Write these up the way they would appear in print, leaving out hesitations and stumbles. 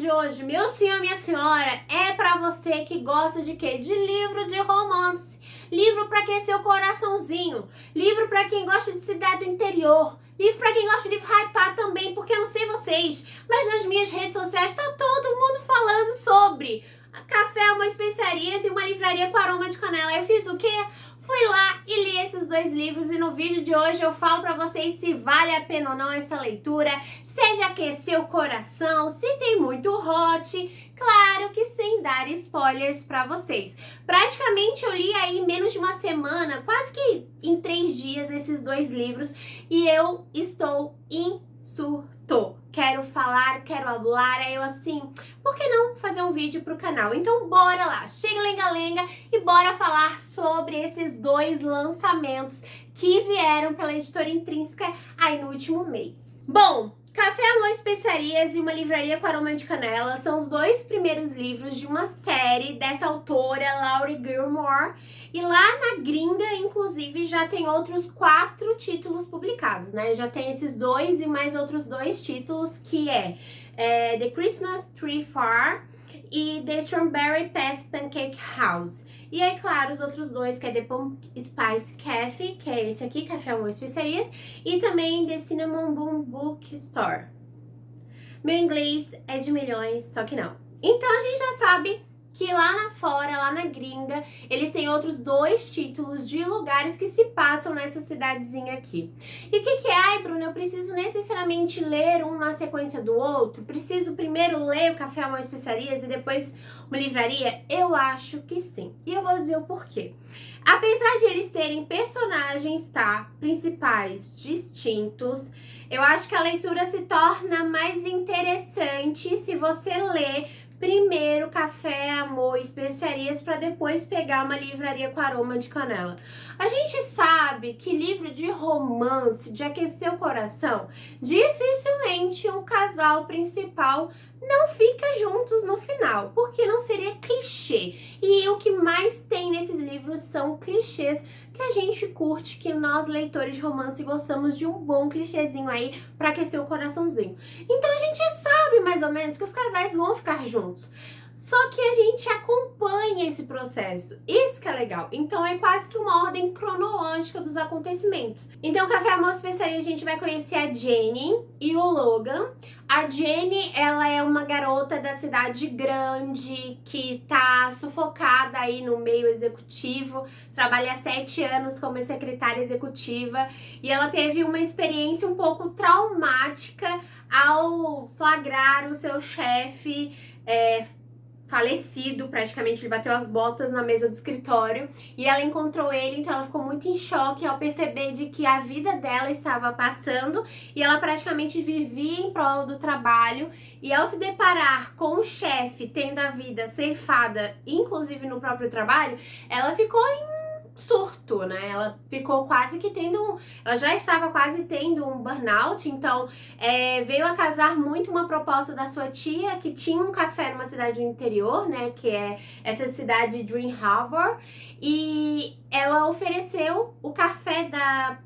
de hoje, meu senhor, minha senhora, é pra você que gosta de quê? De livro de romance, livro pra aquecer o coraçãozinho, livro pra quem gosta de cidade do interior, livro pra quem gosta de hypar também, porque eu não sei vocês, mas nas minhas redes sociais tá todo mundo falando sobre café, amor, especiarias e uma livraria com aroma de canela. Eu fiz o quê? Fui lá e li esses dois livros e no vídeo de hoje eu falo pra vocês se vale a pena ou não essa leitura, se já aqueceu o coração, se tem muito hot, claro que sem dar spoilers pra vocês. Praticamente eu li aí em menos de uma semana, quase que em 3 dias esses dois livros e eu estou em surto. Quero falar, quero hablar, aí eu assim, por que não fazer um vídeo pro canal? Então bora lá, chega lenga-lenga e bora falar sobre esses dois lançamentos que vieram pela editora Intrínseca aí no último mês. Bom, Café, Amor, Especiarias e uma livraria com aroma de canela são os dois primeiros livros de uma série dessa autora, Laurie Gilmore. E lá na gringa, inclusive, já tem outros 4 títulos publicados, né? Já tem esses dois e mais outros 2 títulos, que é The Christmas Tree Farm e The Strawberry Path Pancake House. E aí, claro, os outros 2, que é The Pumpkin Spice Cafe, que é esse aqui, Café, Amor, Especiarias, e também The Cinnamon Boom Bookstore. Meu inglês é de milhões, só que não. Então a gente já sabe que lá fora, lá na gringa, eles têm outros 2 títulos de lugares que se passam nessa cidadezinha aqui. E o que é? Ai, Bruna, eu preciso necessariamente ler um na sequência do outro? Preciso primeiro ler o Café, Amor, Especiarias e depois uma livraria? Eu acho que sim. E eu vou dizer o porquê. Apesar de eles terem personagens, tá, principais distintos, eu acho que a leitura se torna mais interessante se você ler primeiro Café, Amor, Especiarias para depois pegar uma livraria com aroma de canela. A gente sabe que livro de romance, de aquecer o coração, dificilmente um casal principal não fica juntos no final, porque não seria clichê. E o que mais tem nesses livros são clichês que a gente curte, que nós leitores de romance gostamos de um bom clichêzinho aí pra aquecer o coraçãozinho. Então a gente sabe mais ou menos que os casais vão ficar juntos. Só que a gente acompanha esse processo. Isso que é legal. Então é quase que uma ordem cronológica dos acontecimentos. Então, Café, Amor, Especiaria, a gente vai conhecer a Jenny e o Logan. A Jenny, ela é uma garota da cidade grande que tá sufocada aí no meio executivo, trabalha há 7 anos como secretária executiva e ela teve uma experiência um pouco traumática ao flagrar o seu chefe falecido, praticamente ele bateu as botas na mesa do escritório e ela encontrou ele, então ela ficou muito em choque ao perceber de que a vida dela estava passando e ela praticamente vivia em prol do trabalho e ao se deparar com o chefe tendo a vida ceifada, inclusive no próprio trabalho, ela ficou em surto, né? Ela ficou quase que ela já estava quase tendo um burnout, então veio a casar muito uma proposta da sua tia, que tinha um café numa cidade do interior, né? Que é essa cidade de Dream Harbor, e ela ofereceu o café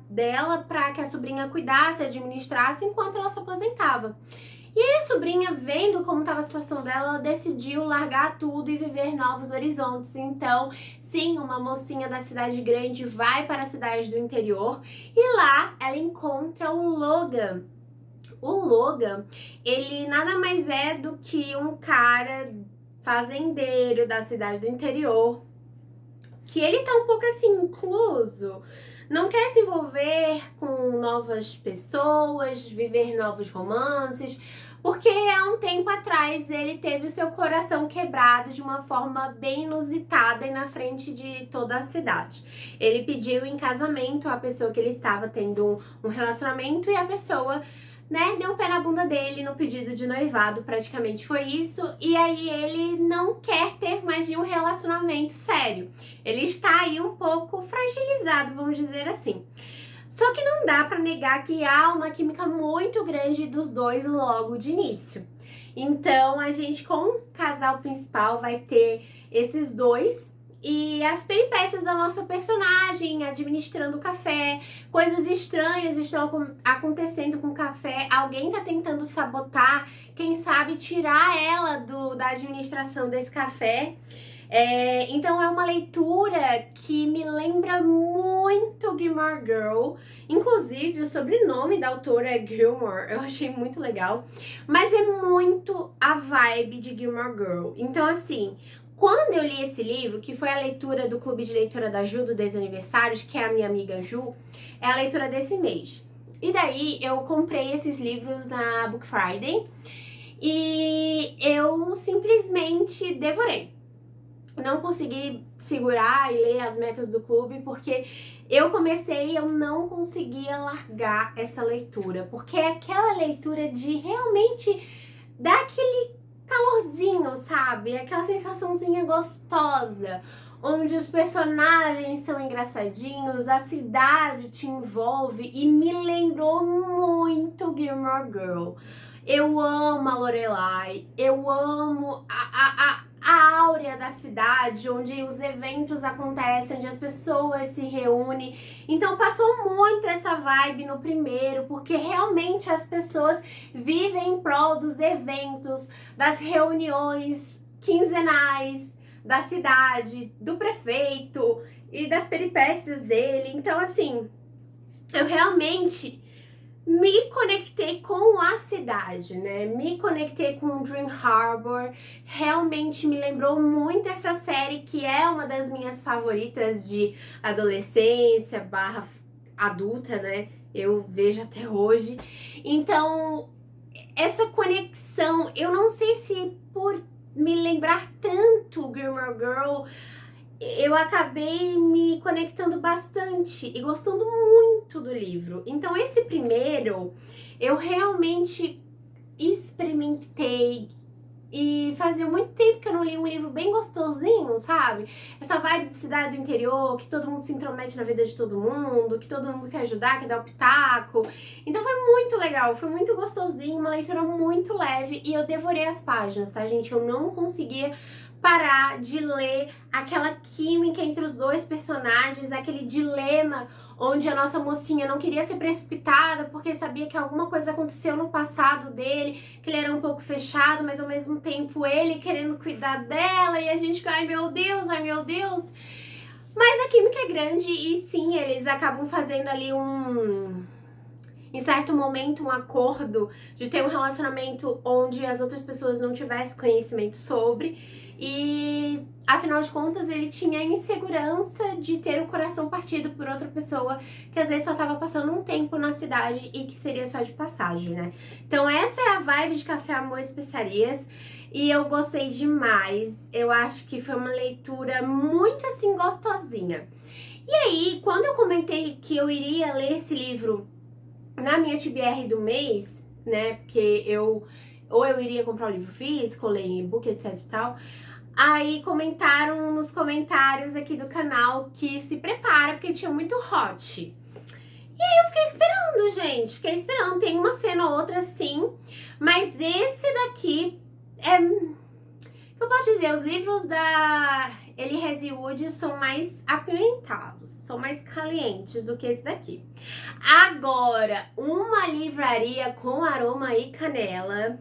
dela para que a sobrinha cuidasse, administrasse, enquanto ela se aposentava. E a sobrinha, vendo como estava a situação dela, ela decidiu largar tudo e viver novos horizontes. Então, sim, uma mocinha da cidade grande vai para a cidade do interior e lá ela encontra o Logan. O Logan, ele nada mais é do que um cara fazendeiro da cidade do interior, que ele tá um pouco assim, incluso, não quer se envolver com novas pessoas, viver novos romances, porque há um tempo atrás ele teve o seu coração quebrado de uma forma bem inusitada e na frente de toda a cidade. Ele pediu em casamento a pessoa que ele estava tendo um relacionamento e a pessoa, né, deu um pé na bunda dele no pedido de noivado, praticamente foi isso, e aí ele não quer ter mais nenhum relacionamento sério. Ele está aí um pouco fragilizado, vamos dizer assim. Só que não dá pra negar que há uma química muito grande dos dois logo de início. Então a gente com o casal principal vai ter esses dois e as peripécias da nossa personagem administrando o café, coisas estranhas estão acontecendo com o café, alguém tá tentando sabotar, quem sabe tirar ela da administração desse café. Então é uma leitura que me lembra muito Gilmore Girl, inclusive o sobrenome da autora é Gilmore, eu achei muito legal, mas é muito a vibe de Gilmore Girl. Então assim, quando eu li esse livro, que foi a leitura do Clube de Leitura da Ju, do 10 aniversários, que é a minha amiga Ju, é a leitura desse mês. E daí eu comprei esses livros na Book Friday e eu simplesmente devorei. Não consegui segurar e ler as metas do clube, porque eu comecei e eu não conseguia largar essa leitura, porque é aquela leitura de realmente dar aquele calorzinho, sabe? Aquela sensaçãozinha gostosa, onde os personagens são engraçadinhos, a cidade te envolve e me lembrou muito Gilmore Girl. Eu amo a Lorelai, eu amo a áurea da cidade, onde os eventos acontecem, onde as pessoas se reúnem. Então passou muito essa vibe no primeiro, porque realmente as pessoas vivem em prol dos eventos, das reuniões quinzenais da cidade, do prefeito e das peripécias dele. Então assim, eu realmente me conectei com a cidade, né? Me conectei com Dream Harbor. Realmente me lembrou muito essa série, que é uma das minhas favoritas de adolescência / adulta, né? Eu vejo até hoje. Então, essa conexão, eu não sei se por me lembrar tanto Gilmore Girl, eu acabei me conectando bastante e gostando muito do livro. Então esse primeiro, eu realmente experimentei e fazia muito tempo que eu não li um livro bem gostosinho, sabe? Essa vibe de cidade do interior, que todo mundo se intromete na vida de todo mundo, que todo mundo quer ajudar, quer dar o pitaco. Então foi muito legal, foi muito gostosinho, uma leitura muito leve e eu devorei as páginas, tá, gente? Eu não conseguia parar de ler aquela química entre os dois personagens, aquele dilema onde a nossa mocinha não queria ser precipitada porque sabia que alguma coisa aconteceu no passado dele, que ele era um pouco fechado, mas ao mesmo tempo ele querendo cuidar dela, e a gente fica, ai meu Deus, ai meu Deus. Mas a química é grande e sim, eles acabam fazendo ali em certo momento, um acordo de ter um relacionamento onde as outras pessoas não tivessem conhecimento sobre. E, afinal de contas, ele tinha a insegurança de ter o coração partido por outra pessoa que às vezes só tava passando um tempo na cidade e que seria só de passagem, né? Então essa é a vibe de Café, Amor e Especiarias e eu gostei demais. Eu acho que foi uma leitura muito, assim, gostosinha. E aí, quando eu comentei que eu iria ler esse livro na minha TBR do mês, né, porque eu iria comprar o livro físico, ler em e-book, etc e tal, aí comentaram nos comentários aqui do canal que se prepara porque tinha muito hot. E aí eu fiquei esperando, gente, fiquei esperando, tem uma cena ou outra sim, mas esse daqui é... eu posso dizer, os livros da Ellie Wood são mais apimentados, são mais calientes do que esse daqui. Agora, uma livraria com aroma e canela.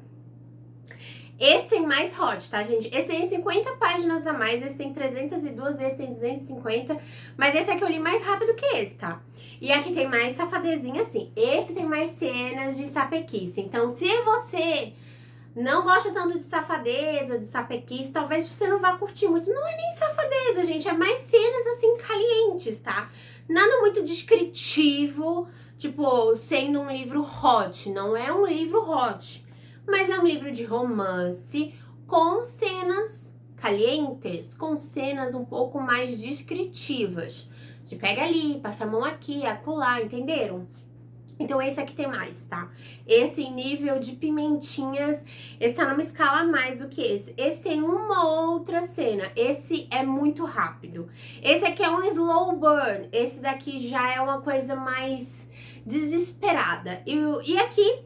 Esse tem mais hot, tá, gente? Esse tem 50 páginas a mais, esse tem 302, esse tem 250, mas esse aqui eu li mais rápido que esse, tá? E aqui tem mais safadezinha assim. Esse tem mais cenas de sapequice. Então, se você não gosta tanto de safadeza, de sapequice, talvez você não vá curtir muito. Não é nem safadeza, gente, é mais cenas assim calientes, tá? Nada muito descritivo, tipo, sendo um livro hot. Não é um livro hot, mas é um livro de romance com cenas calientes, com cenas um pouco mais descritivas. De pega ali, passa a mão aqui, acolá, entenderam? Então esse aqui tem mais, tá? Esse em nível de pimentinhas, esse tá numa escala a mais do que esse. Esse tem uma outra cena, esse é muito rápido. Esse aqui é um slow burn, esse daqui já é uma coisa mais desesperada. E aqui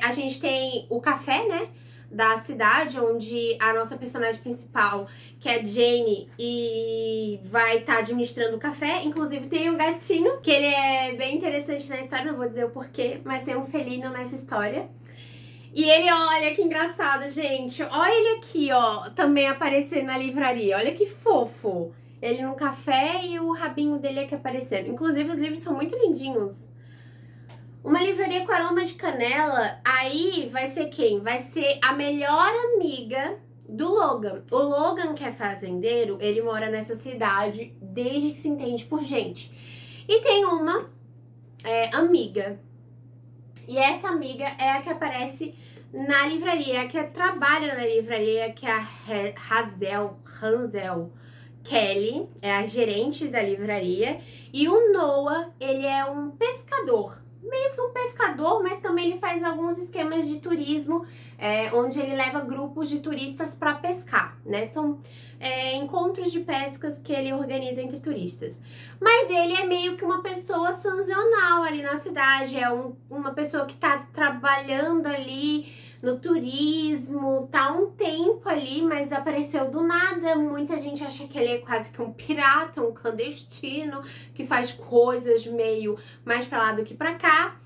a gente tem o café, né? da cidade, onde a nossa personagem principal, que é Jane, e vai estar administrando o café. Inclusive tem um gatinho, que ele é bem interessante na história, não vou dizer o porquê, mas tem um felino nessa história. E ele, olha que engraçado, gente. Olha ele aqui, ó, também aparecendo na livraria. Olha que fofo. Ele no café e o rabinho dele aqui aparecendo. Inclusive, os livros são muito lindinhos. Uma livraria com aroma de canela, aí vai ser quem? Vai ser a melhor amiga do Logan. O Logan, que é fazendeiro, ele mora nessa cidade desde que se entende por gente. E tem uma amiga. E essa amiga é a que aparece na livraria, a que trabalha na livraria, que é a Hansel Kelly, é a gerente da livraria. E o Noah, ele é um pescador. Meio que um pescador, mas também ele faz alguns esquemas de turismo, onde ele leva grupos de turistas para pescar, né? São encontros de pescas que ele organiza entre turistas. Mas ele é meio que uma pessoa sazonal ali na cidade, é uma pessoa que tá trabalhando ali no turismo, tá há um tempo ali, mas apareceu do nada. Muita gente acha que ele é quase que um pirata, um clandestino, que faz coisas meio mais pra lá do que pra cá.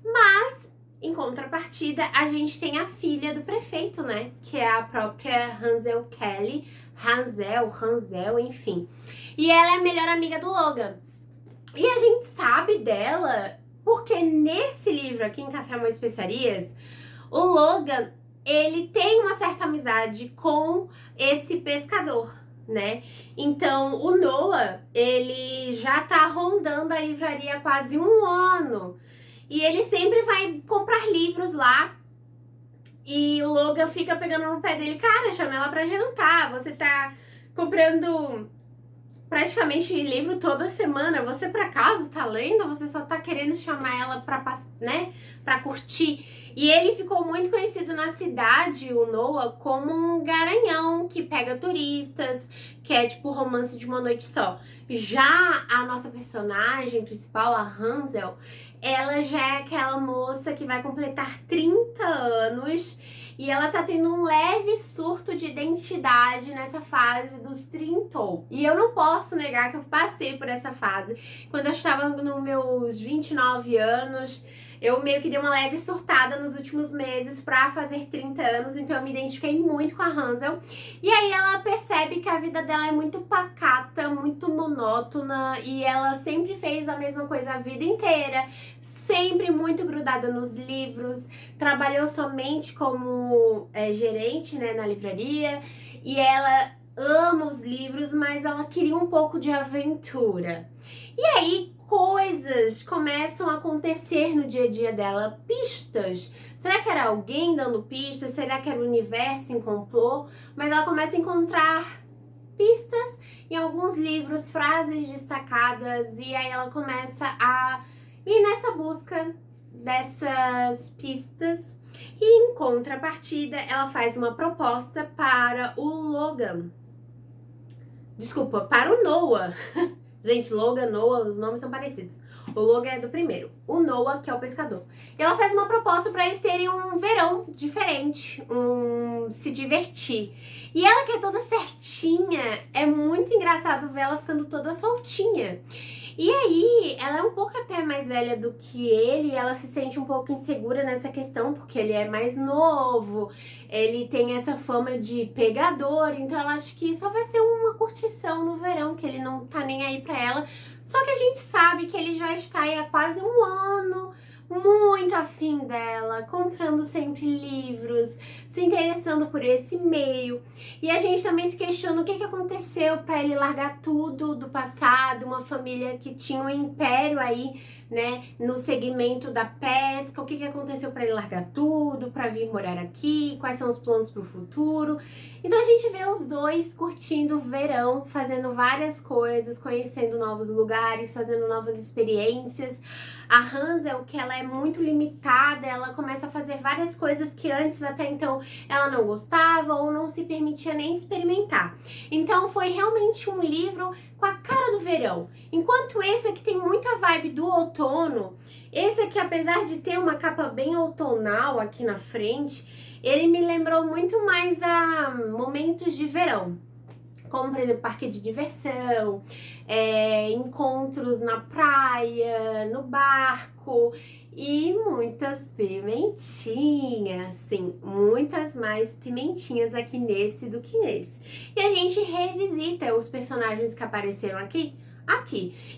Mas, em contrapartida, a gente tem a filha do prefeito, né? Que é a própria Hansel Kelly. Hansel, enfim. E ela é a melhor amiga do Logan. E a gente sabe dela porque nesse livro aqui, em Café Amor e Especiarias, o Logan, ele tem uma certa amizade com esse pescador, né? Então, o Noah, ele já tá rondando a livraria há quase um ano. E ele sempre vai comprar livros lá. E o Logan fica pegando no pé dele. Cara, chama ela pra jantar. Você tá comprando praticamente livro toda semana. Você por acaso tá lendo? Ou você só tá querendo chamar ela pra curtir? E ele ficou muito conhecido na cidade, o Noah, como um garanhão que pega turistas, que é tipo romance de uma noite só. Já a nossa personagem principal, a Hansel, ela já é aquela moça que vai completar 30 anos e ela tá tendo um leve surto de identidade nessa fase dos 30. E eu não posso negar que eu passei por essa fase. Quando eu estava nos meus 29 anos, eu meio que dei uma leve surtada nos últimos meses pra fazer 30 anos, então eu me identifiquei muito com a Hansel. E aí ela percebe que a vida dela é muito pacata, muito monótona, e ela sempre fez a mesma coisa a vida inteira, sempre muito grudada nos livros, trabalhou somente como gerente, né, na livraria, e ela ama os livros, mas ela queria um pouco de aventura. E aí coisas começam a acontecer no dia a dia dela, pistas. Será que era alguém dando pistas? Será que era o universo em complô? Mas ela começa a encontrar pistas em alguns livros, frases destacadas, e aí ela começa a ir nessa busca dessas pistas. E em contrapartida, ela faz uma proposta para o Logan. Desculpa, para o Noah. Gente, Logan, Noah, os nomes são parecidos. O Logan é do primeiro. O Noah, que é o pescador. E ela faz uma proposta para eles terem um verão diferente, se divertir. E ela que é toda certinha, é muito engraçado ver ela ficando toda soltinha. E aí, ela é um pouco até mais velha do que ele, ela se sente um pouco insegura nessa questão, porque ele é mais novo, ele tem essa fama de pegador, então ela acha que só vai ser uma curtição no verão, que ele não tá nem aí pra ela. Só que a gente sabe que ele já está aí há quase um ano, muito afim dela, comprando sempre livros, se interessando por esse meio. E a gente também se questiona o que aconteceu para ele largar tudo do passado, uma família que tinha um império aí, né, no segmento da pesca. O que aconteceu para ele largar tudo, para vir morar aqui, quais são os planos para o futuro. Então a gente vê os dois curtindo o verão, fazendo várias coisas, conhecendo novos lugares, fazendo novas experiências. A Hansel, que ela é muito limitada, ela começa a fazer várias coisas que antes, até então, ela não gostava ou não se permitia nem experimentar. Então foi realmente um livro com a cara do verão. Enquanto esse aqui tem muita vibe do outono, outono. Esse aqui, apesar de ter uma capa bem outonal aqui na frente, ele me lembrou muito mais a momentos de verão. Como, por exemplo, parque de diversão, encontros na praia, no barco e muitas pimentinhas, sim, muitas mais pimentinhas aqui nesse do que nesse. E a gente revisita os personagens que apareceram aqui.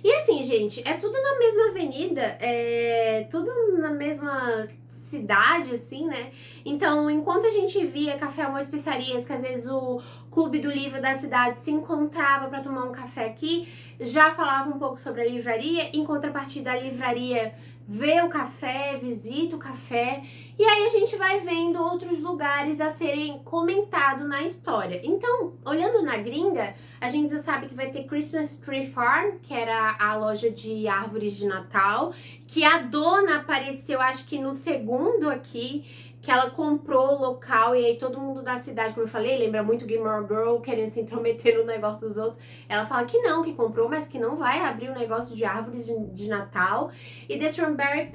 E assim, gente, é tudo na mesma avenida, tudo na mesma cidade, assim, né? Então, enquanto a gente via café, almoço, especiarias, que às vezes o clube do livro da cidade se encontrava para tomar um café aqui, já falava um pouco sobre a livraria. Em contrapartida, a livraria vê o café, visita o café, e aí a gente vai vendo outros lugares a serem comentados na história. Então, olhando na gringa, a gente já sabe que vai ter Christmas Tree Farm, que era a loja de árvores de Natal, que a dona apareceu, acho que no segundo aqui, que ela comprou o local, e aí todo mundo da cidade, como eu falei, lembra muito Gilmore Girl, querendo se intrometer no negócio dos outros. Ela fala que não, que comprou, mas que não vai abrir o negócio de árvores de Natal. E The Strawberry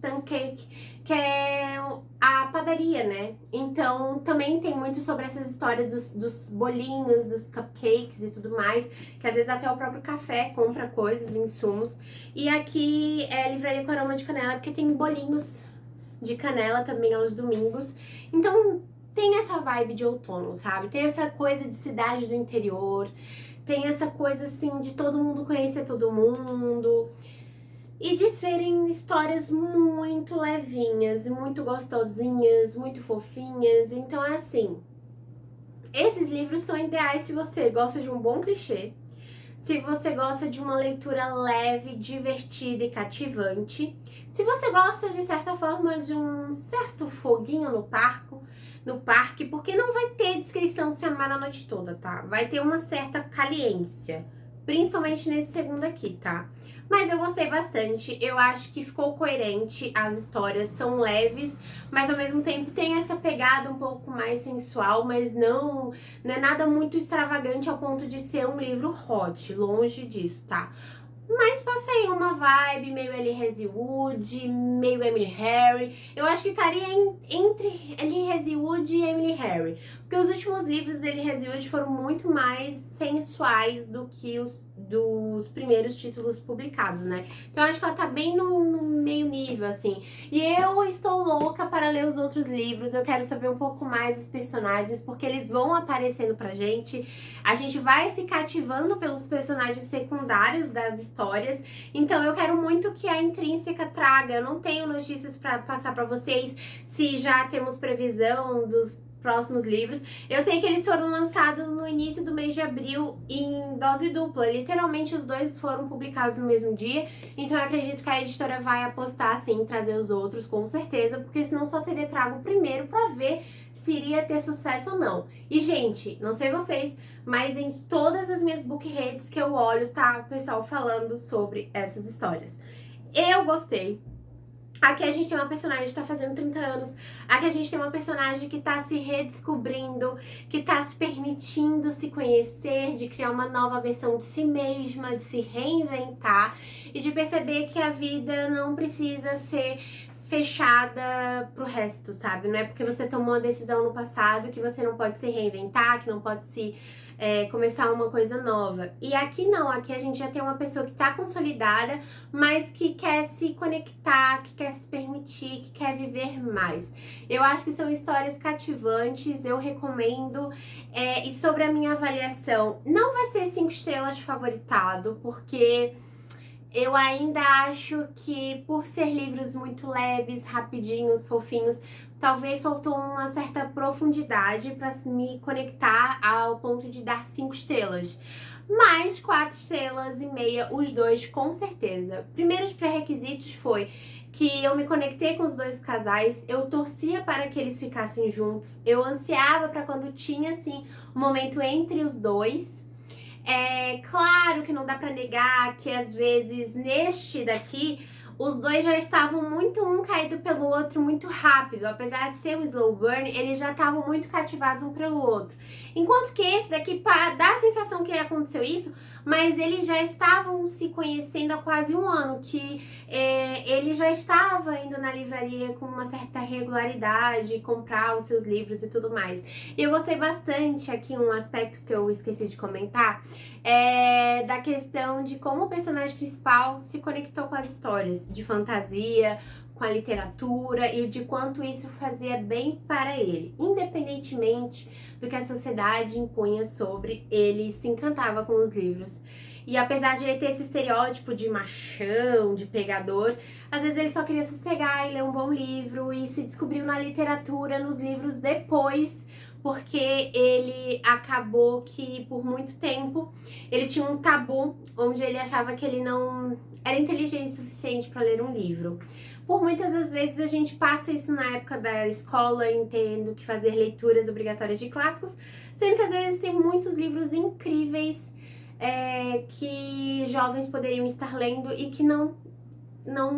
Pancake, que é a padaria, né? Então, também tem muito sobre essas histórias dos bolinhos, dos cupcakes e tudo mais, que às vezes até o próprio café compra coisas, insumos. E aqui é livraria com aroma de canela, porque tem bolinhos de canela também aos domingos. Então, tem essa vibe de outono, sabe? Tem essa coisa de cidade do interior, tem essa coisa, assim, de todo mundo conhecer todo mundo. E de serem histórias muito levinhas, muito gostosinhas, muito fofinhas. Então é assim, esses livros são ideais se você gosta de um bom clichê, se você gosta de uma leitura leve, divertida e cativante, se você gosta de certa forma de um certo foguinho no parque, porque não vai ter descrição de se amar a noite toda, tá? Vai ter uma certa caliência, principalmente nesse segundo aqui, tá? Mas eu gostei bastante, eu acho que ficou coerente, as histórias são leves, mas ao mesmo tempo tem essa pegada um pouco mais sensual, mas não é nada muito extravagante ao ponto de ser um livro hot, longe disso, tá? Mas passei uma vibe meio Ellie Hazelwood, meio Emily Harry. Eu acho que estaria entre Ellie Hazelwood e Emily Harry. Porque os últimos livros de Ellie Hazelwood foram muito mais sensuais do que os dos primeiros títulos publicados, né? Então eu acho que ela tá bem no meio nível, assim. E eu estou louca para ler os outros livros. Eu quero saber um pouco mais dos personagens, porque eles vão aparecendo pra gente. A gente vai se cativando pelos personagens secundários das histórias. Então eu quero muito que a Intrínseca traga. Eu não tenho notícias para passar para vocês se já temos previsão dos próximos livros. Eu sei que eles foram lançados no início do mês de abril em dose dupla. Literalmente os dois foram publicados no mesmo dia. Então eu acredito que a editora vai apostar sim em trazer os outros, com certeza, porque senão só teria trago o primeiro pra ver se iria ter sucesso ou não. E gente, não sei vocês, mas em todas as minhas book reads que eu olho, tá o pessoal falando sobre essas histórias. Eu gostei. Aqui a gente tem uma personagem que tá fazendo 30 anos. Aqui a gente tem uma personagem que tá se redescobrindo, que tá se permitindo se conhecer, de criar uma nova versão de si mesma, de se reinventar e de perceber que a vida não precisa ser fechada pro resto, sabe? Não é porque você tomou uma decisão no passado que você não pode se reinventar, que não pode se começar uma coisa nova. E aqui não, aqui a gente já tem uma pessoa que tá consolidada, mas que quer se conectar, que quer se permitir, que quer viver mais. Eu acho que são histórias cativantes, eu recomendo. E sobre a minha avaliação, não vai ser 5 estrelas de favoritado, porque eu ainda acho que por ser livros muito leves, rapidinhos, fofinhos, talvez faltou uma certa profundidade para me conectar ao ponto de dar 5 estrelas. Mas 4 estrelas e meia, os dois com certeza. Primeiros pré-requisitos foi que eu me conectei com os dois casais, eu torcia para que eles ficassem juntos, eu ansiava para quando tinha assim um momento entre os dois. É claro que não dá pra negar que às vezes neste daqui os dois já estavam muito um caído pelo outro muito rápido. Apesar de ser um slow burn, eles já estavam muito cativados um pelo outro. Enquanto que esse daqui dá a sensação que aconteceu isso, mas eles já estavam se conhecendo há quase um ano, que ele já estava indo na livraria com uma certa regularidade, comprar os seus livros e tudo mais. E eu gostei bastante aqui, um aspecto que eu esqueci de comentar, da questão de como o personagem principal se conectou com as histórias de fantasia, com a literatura e de quanto isso fazia bem para ele. Independentemente do que a sociedade impunha sobre ele, se encantava com os livros. E apesar de ele ter esse estereótipo de machão, de pegador, às vezes ele só queria sossegar e ler um bom livro e se descobriu na literatura, nos livros depois, porque ele acabou que por muito tempo ele tinha um tabu onde ele achava que ele não era inteligente o suficiente para ler um livro. Por muitas das vezes a gente passa isso na época da escola, entendo que fazer leituras obrigatórias de clássicos, sendo que às vezes tem muitos livros incríveis que jovens poderiam estar lendo e que não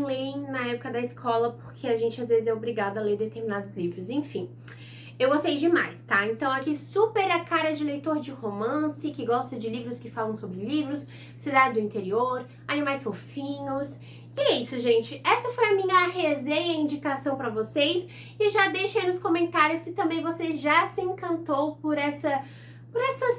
leem na época da escola, porque a gente às vezes é obrigado a ler determinados livros, enfim. Eu gostei demais, tá? Então aqui super a cara de leitor de romance, que gosta de livros que falam sobre livros, cidade do interior, animais fofinhos. E é isso, gente. Essa foi a minha resenha e indicação pra vocês. E já deixa aí nos comentários se também você já se encantou por essa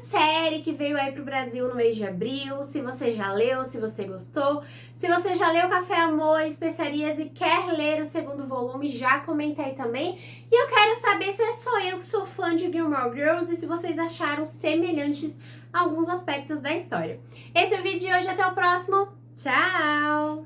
série que veio aí pro Brasil no mês de abril, se você já leu, se você gostou, se você já leu Café, Amor, Especiarias e quer ler o segundo volume, já comenta aí também. E eu quero saber se é só eu que sou fã de Gilmore Girls e se vocês acharam semelhantes alguns aspectos da história. Esse é o vídeo de hoje, até o próximo, tchau!